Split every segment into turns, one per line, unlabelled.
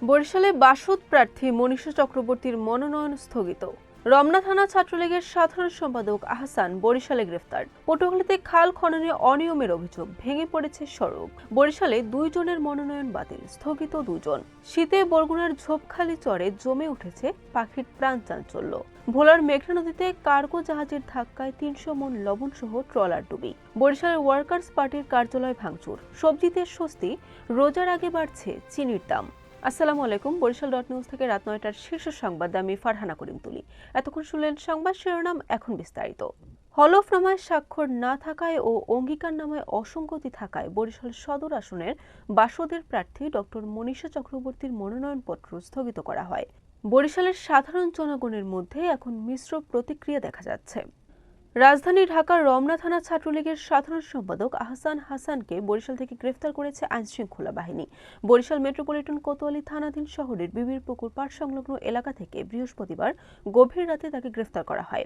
বরিশালে বাসদ প্রার্থী মনীষা চক্রবর্তীর মনোনয়ন স্থগিত। রমনা থানা ছাত্রলীগের সাধারণ সম্পাদক আহসান বরিশালে গ্রেফতার। পটুয়াখালীতে খাল খননে অনিয়মের অভিযোগ, ভেঙে পড়েছে সড়ক। বরিশালে 2 জনের মনোনয়ন বাতিল, স্থগিত 2 জন। শীতে বরগুনার ঝোপখালি চরে জমে উঠেছে পাখির প্রাণ চাঞ্চল্য। ভোলার মেঘনা নদীতে কার্গো জাহাজের ধাক্কায় 300 মন লবণ সহ ট্রলার ডুবি। বরিশালের ওয়ার্কার্স পার্টির কার্যালয় ভাঙচুর। সবজিতে স্বস্তি, রোজার আগে বাড়ছে চিনির দাম। আসসালামু আলাইকুম। বরিশাল.নিউজ থেকে রাত 9টার শীর্ষ সংবাদ আমি ফারহানা করিম তুলি। এতক্ষণ শুনলেন সংবাদ শিরোনাম, এখন বিস্তারিত। হলফনামায় স্বাক্ষর না থাকায় ও অঙ্গীকারনামায় অসঙ্গতি থাকায় বরিশাল সদর আসনের বাসদের প্রার্থী ডক্টর মনীষা চক্রবর্তীর মনোনয়নপত্র স্থগিত করা হয়। বরিশালের সাধারণ জনগণের মধ্যে এখন মিশ্র প্রতিক্রিয়া দেখা যাচ্ছে। রাজধানী ঢাকার রমনা থানা ছাত্রলীগের সাধারণ সম্পাদক আহসান হাসানকে বরিশাল থেকে গ্রেফতার করেছে আইনশৃঙ্খলা বাহিনী। বরিশাল মেট্রোপলিটন কোতোয়ালি থানাধীন শহরের বিবির পুকুর পাড় সংলগ্ন এলাকা থেকে বৃহস্পতিবার গভীর রাতে তাকে গ্রেফতার করা হয়।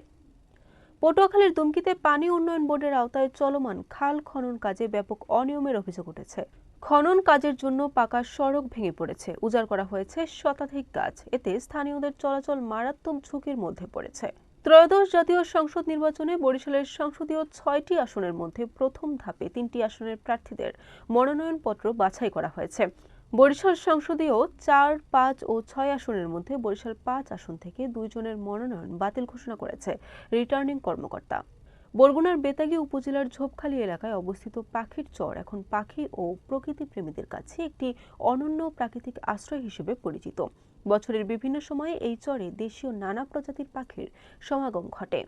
পটুয়াখালীর দুমকিতে পানি উন্নয়ন বোর্ডের আওতায় চলমান খাল খনন কাজে ব্যাপক অনিয়মের অভিযোগ উঠেছে। খনন কাজের জন্য পাকা সড়ক ভেঙে পড়েছে, উজাড় করা হয়েছে শতাধিক গাছ। এতে স্থানীয়দের চলাচল মারাত্মক ঝুঁকির মধ্যে পড়েছে। ত্রয়োদশ জাতীয় সংসদ নির্বাচনে বরিশালের সংসদীয় 6টি আসনের মধ্যে প্রথম ধাপে 3টি আসনের প্রার্থীদের মনোনয়নপত্র বাছাই করা হয়েছে। বরিশাল সংসদীয় 4, 5 ও 6 আসনের মধ্যে বরিশাল 5 আসন থেকে 2 জনের মনোনয়ন বাতিল ঘোষণা করেছে রিটার্নিং কর্মকর্তা। বরগুনার বেতাগী উপজেলার ঝোপখালী এলাকায় অবস্থিত পাখির চর এখন পাখি ও প্রকৃতি প্রেমীদের কাছে একটি অনন্য প্রাকৃতিক আশ্রয় হিসেবে পরিচিত। বছরের বিভিন্ন সময়ে এই চরে দেশীয় নানা প্রজাতির পাখির সমাগম ঘটে।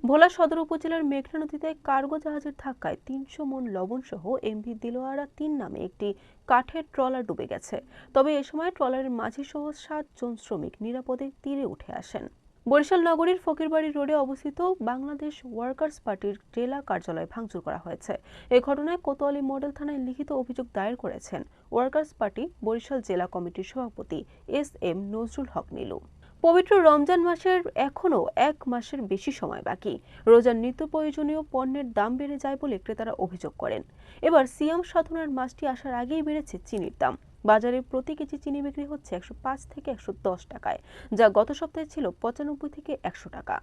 ভোলা সদর উপজেলার মেঘনা নদীতে কার্গো জাহাজের ধাক্কায় 300 মন লবণ সহ এমভি দিলোয়ারা 3 নামে একটি কাঠের ট্রলার ডুবে গেছে। তবে এ সময় ট্রলারের মাঝি সহ 7 জন শ্রমিক নিরাপদে তীরে উঠে আসেন। বরিশাল নগরীর ফকিরবাড়ি রোডে অবস্থিত বাংলাদেশ ওয়ার্কার্স পার্টির জেলা কার্যালয় ভাঙচুর করা হয়েছে। এ ঘটনায় কোতোয়ালি মডেল থানায় লিখিত অভিযোগ দায়ের করেছেন ওয়ার্কার্স পার্টি বরিশাল জেলা কমিটির সভাপতি এস.এম. নজরুল হক নীলু। পবিত্র রমজান মাসের এখনও 1 মাসের বেশি সময় বাকি। রোজার নিত্য প্রয়োজনীয় পণ্যের দাম বেড়ে যায় বলে ক্রেতারা অভিযোগ করেন। এবার সিয়াম সাধনার মাসটি আসার আগেই বেড়েছে চিনির দাম। বাজারে প্রতি কেজি চিনি বিক্রি হচ্ছে 105 থেকে 110 টাকায়, যা গত সপ্তাহে ছিল 95 থেকে 100 টাকা।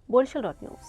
বরিশাল.নিউজ।